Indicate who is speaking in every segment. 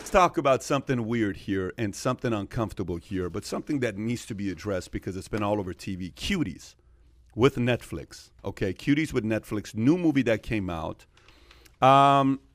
Speaker 1: Let's talk about something weird here and something uncomfortable here, but something that needs to be addressed because it's been all over TV. Cuties with Netflix. Okay, Cuties with Netflix, new movie that came out.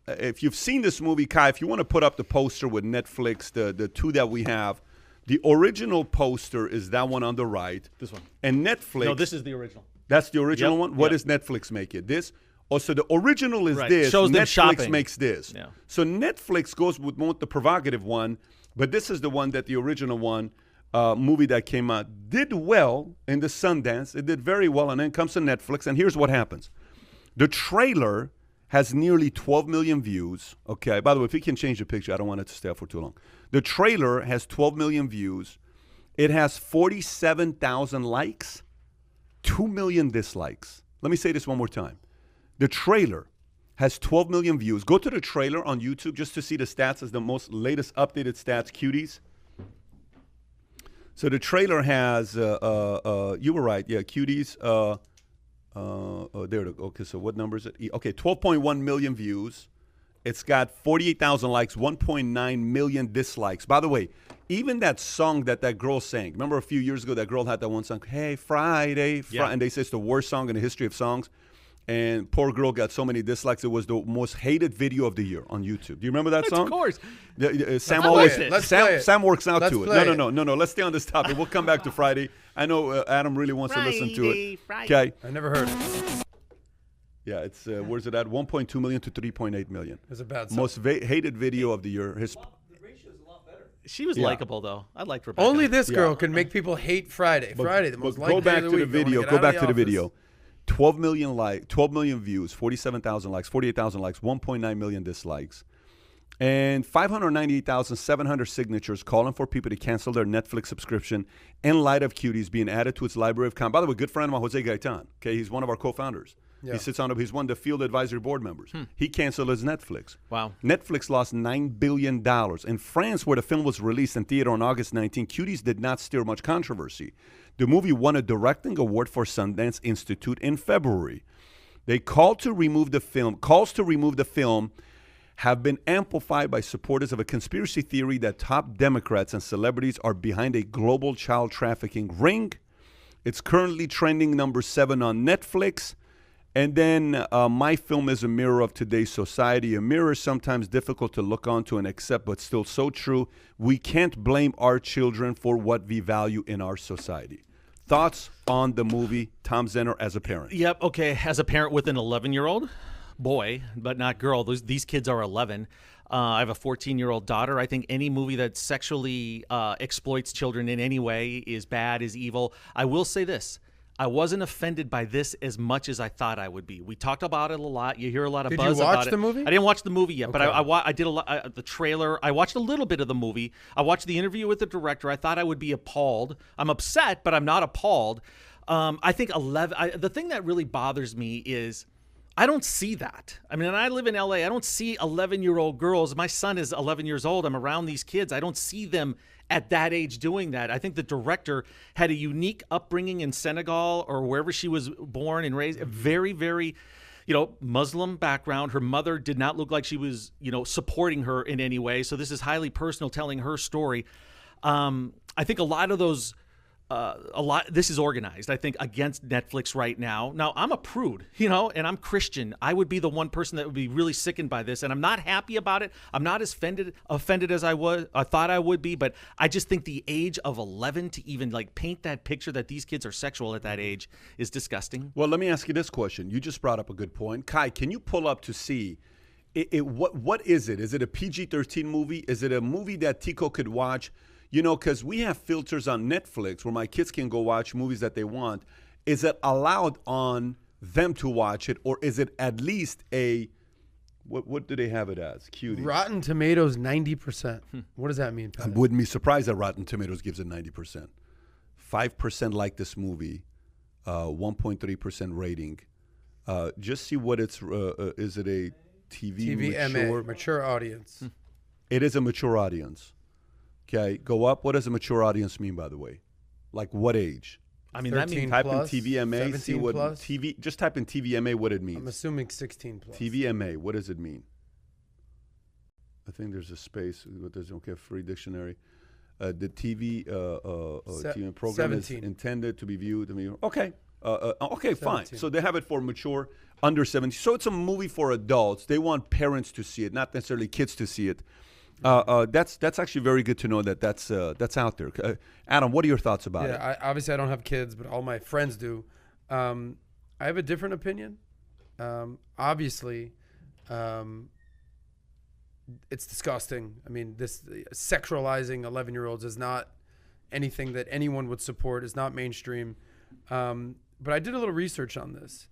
Speaker 1: If you've seen this movie, Kai, if you want to put up the poster with Netflix, the two that we have, the original poster is that one on the right.
Speaker 2: This one.
Speaker 1: And Netflix.
Speaker 2: No, this is the original.
Speaker 1: That's the original one? What does Netflix make it? This? Oh, so the original is this.
Speaker 2: Shows them
Speaker 1: Netflix
Speaker 2: shopping.
Speaker 1: makes this.
Speaker 2: Yeah.
Speaker 1: So Netflix goes with more the provocative one, but this is the one that the original one, movie that came out, did well in the Sundance. It did very well, and then comes to Netflix, and here's what happens. The trailer has nearly 12 million views. Okay, by the way, if you can change the picture, I don't want it to stay up for too long. The trailer has 12 million views. It has 47,000 likes, 2 million dislikes. Let me say this one more time. The trailer has 12 million views. Go to the trailer on YouTube just to see the stats as the most latest updated stats, Cuties. So the trailer has, you were right, yeah, Cuties. There it is. Okay, so what number is it? Okay, 12.1 million views. It's got 48,000 likes, 1.9 million dislikes. By the way, even that song that girl sang, remember a few years ago that girl had that one song, Hey, Friday, and they say it's the worst song in the history of songs. And poor girl got so many dislikes. It was the most hated video of the year on YouTube. Do you remember that song?
Speaker 2: Of course.
Speaker 1: Sam works out to it. No. Let's stay on this topic. We'll come back to Friday. I know Adam really wants to listen to it. Okay.
Speaker 3: I never heard it.
Speaker 1: Yeah, it's where's it at? 1.2 million to 3.8 million.
Speaker 3: It's a bad song.
Speaker 1: Most hated video of the year.
Speaker 4: The ratio is a lot better.
Speaker 2: She was likable, though. I liked Rebecca.
Speaker 3: Only this girl can make people hate Friday. Friday, the most liked
Speaker 1: Go back
Speaker 3: day of
Speaker 1: to
Speaker 3: the
Speaker 1: the
Speaker 3: week.
Speaker 1: video. Go back to the video. 12 million views, 47,000 likes, 48,000 likes, 1.9 million dislikes, and 598,700 signatures calling for people to cancel their Netflix subscription in light of Cuties being added to its library of content. By the way, good friend of mine, Jose Gaitan. Okay, he's one of our co-founders. Yeah. He's one of the field advisory board members. He canceled his Netflix.
Speaker 2: Wow.
Speaker 1: Netflix lost $9 billion. In France, where the film was released in theater on August 19, Cuties did not stir much controversy. The movie won a directing award for Sundance Institute in February. They calls to remove the film have been amplified by supporters of a conspiracy theory that top Democrats and celebrities are behind a global child trafficking ring. It's currently trending number 7 on Netflix. And then my film is a mirror of today's society. A mirror is sometimes difficult to look onto and accept, but still so true. We can't blame our children for what we value in our society. Thoughts on the movie, Tom Zenner, as a parent?
Speaker 2: Yep, okay. As a parent with an 11-year-old boy, but not girl, these kids are 11. I have a 14-year-old daughter. I think any movie that sexually exploits children in any way is bad, is evil. I will say this. I wasn't offended by this as much as I thought I would be. We talked about it a lot. You hear a lot of buzz about it.
Speaker 3: Did you watch the movie?
Speaker 2: I didn't watch the movie yet,
Speaker 3: okay.
Speaker 2: but I did a lot. The trailer. I watched a little bit of the movie. I watched the interview with the director. I thought I would be appalled. I'm upset, but I'm not appalled. I think the thing that really bothers me is I don't see that. I mean, I live in LA. I don't see 11-year-old girls. My son is 11 years old. I'm around these kids. I don't see them at that age doing that. I think the director had a unique upbringing in Senegal or wherever she was born and raised. A very, very, Muslim background. Her mother did not look like she was, supporting her in any way. So this is highly personal, telling her story. I think a lot of those, this is organized, I think, against Netflix right now. Now, I'm a prude, and I'm Christian. I would be the one person that would be really sickened by this, and I'm not happy about it. I'm not as offended as I thought I would be, but I just think the age of 11 to even paint that picture that these kids are sexual at that age is disgusting.
Speaker 1: Well, let me ask you this question. You just brought up a good point. Kai, can you pull up to see what is it? Is it a PG-13 movie? Is it a movie that Tico could watch? Because we have filters on Netflix where my kids can go watch movies that they want. Is it allowed on them to watch it, or is it at least what do they have it as? Cutie.
Speaker 3: Rotten Tomatoes 90%. What does that mean, Pat?
Speaker 1: I wouldn't be surprised that Rotten Tomatoes gives it 90%. 5% like this movie, 1.3% rating. Just see what it's. Is it a TV
Speaker 3: mature audience?
Speaker 1: It is a mature audience. Okay, go up. What does a mature audience mean, by the way? Like what age?
Speaker 2: I mean, that means
Speaker 1: type in TVMA. See what
Speaker 3: plus?
Speaker 1: TV. Just type in TVMA. What it means.
Speaker 3: I'm assuming 16 plus.
Speaker 1: TVMA. What does it mean? I think there's a space. There's okay, free dictionary. The TV TV program
Speaker 3: 17.
Speaker 1: is intended to be viewed. Okay, okay,
Speaker 3: 17.
Speaker 1: fine. So they have it for mature under 70. So it's a movie for adults. They want parents to see it, not necessarily kids to see it. That's actually very good to know that that's out there. Adam, what are your thoughts about it?
Speaker 3: Obviously I don't have kids, but all my friends do. I have a different opinion. Obviously, it's disgusting. I mean, this sexualizing 11-year-olds is not anything that anyone would support. It's not mainstream. But I did a little research on this.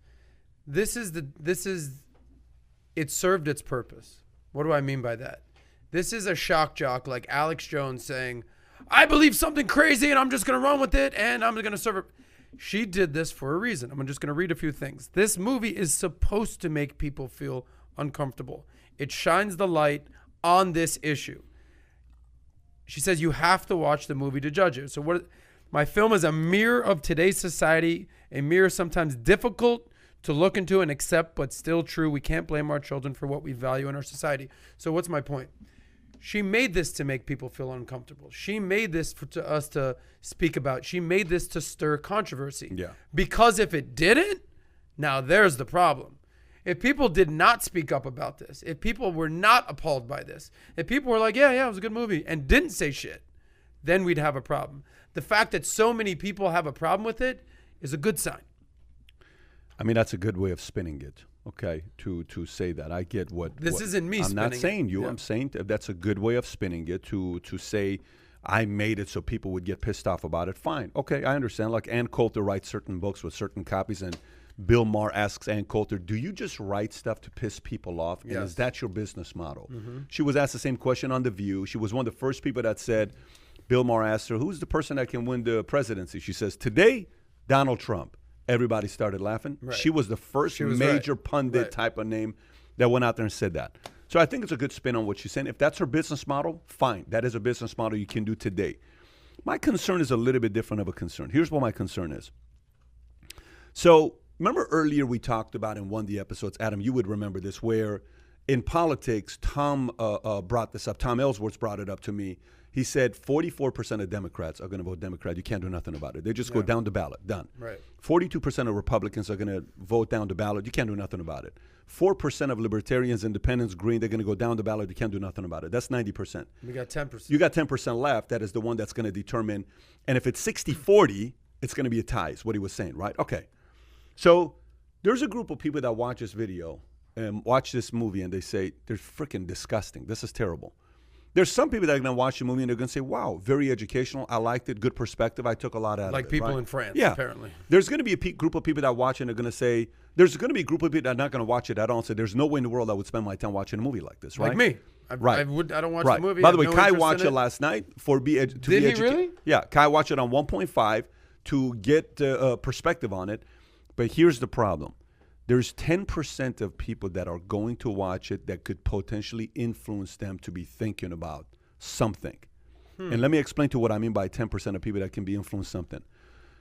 Speaker 3: It served its purpose. What do I mean by that? This is a shock jock like Alex Jones saying, I believe something crazy and I'm just going to run with it and I'm going to serve it. She did this for a reason. I'm just going to read a few things. This movie is supposed to make people feel uncomfortable. It shines the light on this issue. She says you have to watch the movie to judge it. So my film is a mirror of today's society, a mirror sometimes difficult to look into and accept, but still true. We can't blame our children for what we value in our society. So what's my point? She made this to make people feel uncomfortable. She made this to us to speak about. She made this to stir controversy.
Speaker 1: Yeah.
Speaker 3: Because if it didn't, now there's the problem. If people did not speak up about this, if people were not appalled by this, if people were like, yeah, it was a good movie, and didn't say shit, then we'd have a problem. The fact that so many people have a problem with it is a good sign.
Speaker 1: I mean, that's a good way of spinning it. Okay, to say that. I get what...
Speaker 3: This isn't me spinning it.
Speaker 1: I'm not saying you.
Speaker 3: Yeah.
Speaker 1: I'm saying that's a good way of spinning it to say I made it so people would get pissed off about it. Fine. Okay, I understand. Like Ann Coulter writes certain books with certain copies, and Bill Maher asks Ann Coulter, do you just write stuff to piss people off? And is that your business model? Mm-hmm. She was asked the same question on The View. She was one of the first people that said, Bill Maher asked her, who's the person that can win the presidency? She says, today, Donald Trump. Everybody started laughing. Right. She was the first major pundit type of name that went out there and said that. So I think it's a good spin on what she's saying. If that's her business model, fine. That is a business model you can do today. My concern is a little bit different of a concern. Here's what my concern is. So remember earlier we talked about in one of the episodes, Adam, you would remember this, where in politics, Tom brought this up. Tom Ellsworth brought it up to me. He said 44% of Democrats are going to vote Democrat. You can't do nothing about it. They just go down the ballot. Done.
Speaker 3: Right.
Speaker 1: 42% of Republicans are going to vote down the ballot. You can't do nothing about it. 4% of Libertarians, Independents, Green, they're going to go down the ballot. You can't do nothing about it. That's 90%.
Speaker 3: We got 10%.
Speaker 1: You got 10% left. That is the one that's going to determine. And if it's 60-40, it's going to be a tie, is what he was saying, right? Okay. So there's a group of people that watch this video and watch this movie, and they say, they're freaking disgusting. This is terrible. There's some people that are going to watch the movie and they're going to say, wow, very educational. I liked it. Good perspective. I took a lot out of it.
Speaker 3: Like people
Speaker 1: right?
Speaker 3: in France,
Speaker 1: yeah.
Speaker 3: apparently.
Speaker 1: There's going to be a group of people that watch it and they're going to say, there's going to be a group of people that are not going to watch it at all and say, there's no way in the world I would spend my time watching a movie like this, right?
Speaker 3: Like me. I don't watch the movie.
Speaker 1: By the way, Kai watched it last night for be educated.
Speaker 3: Did he really?
Speaker 1: Yeah, Kai watched it on 1.5 to get perspective on it. But here's the problem. There's 10% of people that are going to watch it that could potentially influence them to be thinking about something. And let me explain to what I mean by 10% of people that can be influenced something.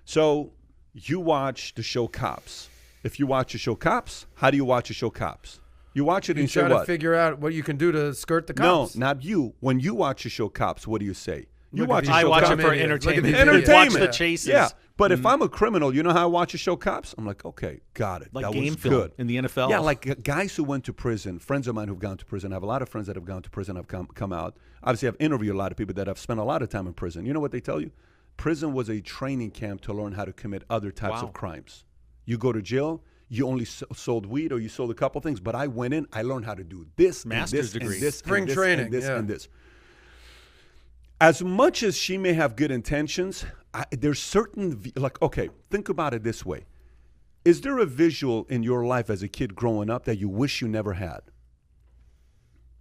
Speaker 1: So you watch the show Cops. If you watch the show Cops, how do you watch the show Cops? You watch it and you say what?
Speaker 3: You try to figure out what you can do to skirt the cops.
Speaker 1: No, not you. When you watch the show Cops, what do you say? You
Speaker 3: Look
Speaker 1: watch
Speaker 3: at
Speaker 1: the
Speaker 2: I
Speaker 1: show
Speaker 2: watch
Speaker 1: Cops.
Speaker 2: it for entertainment.
Speaker 1: Entertainment.
Speaker 2: Watch the chases.
Speaker 1: Yeah, but if I'm a criminal, you know how I watch the show Cops? I'm like, okay, got it.
Speaker 2: Like
Speaker 1: that
Speaker 2: game
Speaker 1: was
Speaker 2: film
Speaker 1: good.
Speaker 2: in the NFL.
Speaker 1: Yeah, like guys who went to prison, friends of mine who've gone to prison. I have a lot of friends that have gone to prison, have come out. Obviously, I've interviewed a lot of people that have spent a lot of time in prison. You know what they tell you? Prison was a training camp to learn how to commit other types of crimes. You go to jail, you only sold weed or you sold a couple things, but I went in, I learned how to do this,
Speaker 2: master's
Speaker 1: and this,
Speaker 2: degree,
Speaker 1: and this,
Speaker 3: spring
Speaker 1: and this,
Speaker 3: training,
Speaker 1: and this, and this. As much as she may have good intentions, there's certain, like, okay, think about it this way. Is there a visual in your life as a kid growing up that you wish you never had?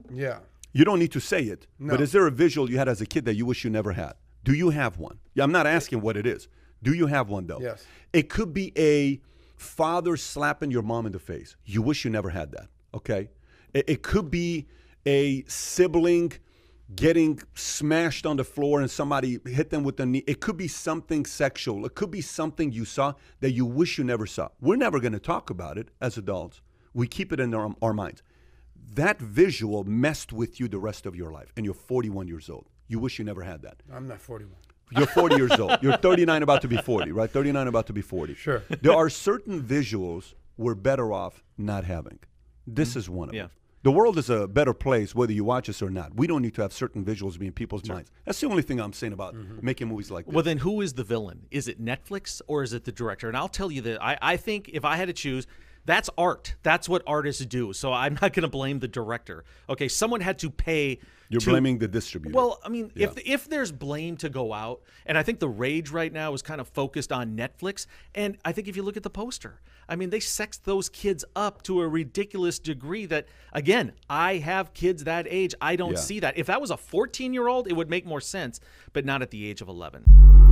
Speaker 3: Yeah.
Speaker 1: You don't need to say it,
Speaker 3: No.
Speaker 1: but is there a visual you had as a kid that you wish you never had? Do you have one? Yeah, I'm not asking what it is. Do you have one, though?
Speaker 3: Yes.
Speaker 1: It could be a father slapping your mom in the face. You wish you never had that, okay? It could be a sibling getting smashed on the floor and somebody hit them with the knee. It could be something sexual. It could be something you saw that you wish you never saw. We're never going to talk about it as adults. We keep it in our minds. that visual messed with you the rest of your life, and you're 41 years old. You wish you never had that.
Speaker 3: I'm not 41.
Speaker 1: You're 40 years old. You're 39, about to be 40, right? 39, about to be 40.
Speaker 3: Sure.
Speaker 1: There are certain visuals we're better off not having. This is one of them. The world is a better place whether you watch us or not. We don't need to have certain visuals be in people's minds. That's the only thing I'm saying about making movies like this.
Speaker 2: Well, then who is the villain? Is it Netflix or is it the director? And I'll tell you that I think if I had to choose, that's art. That's what artists do. So I'm not going to blame the director. Okay, someone had to pay.
Speaker 1: You're blaming the distributor.
Speaker 2: Well, I mean, if there's blame to go out, and I think the rage right now is kind of focused on Netflix, and I think if you look at the poster, I mean, they sexed those kids up to a ridiculous degree that, again, I have kids that age. I don't see that. If that was a 14-year-old, it would make more sense, but not at the age of 11.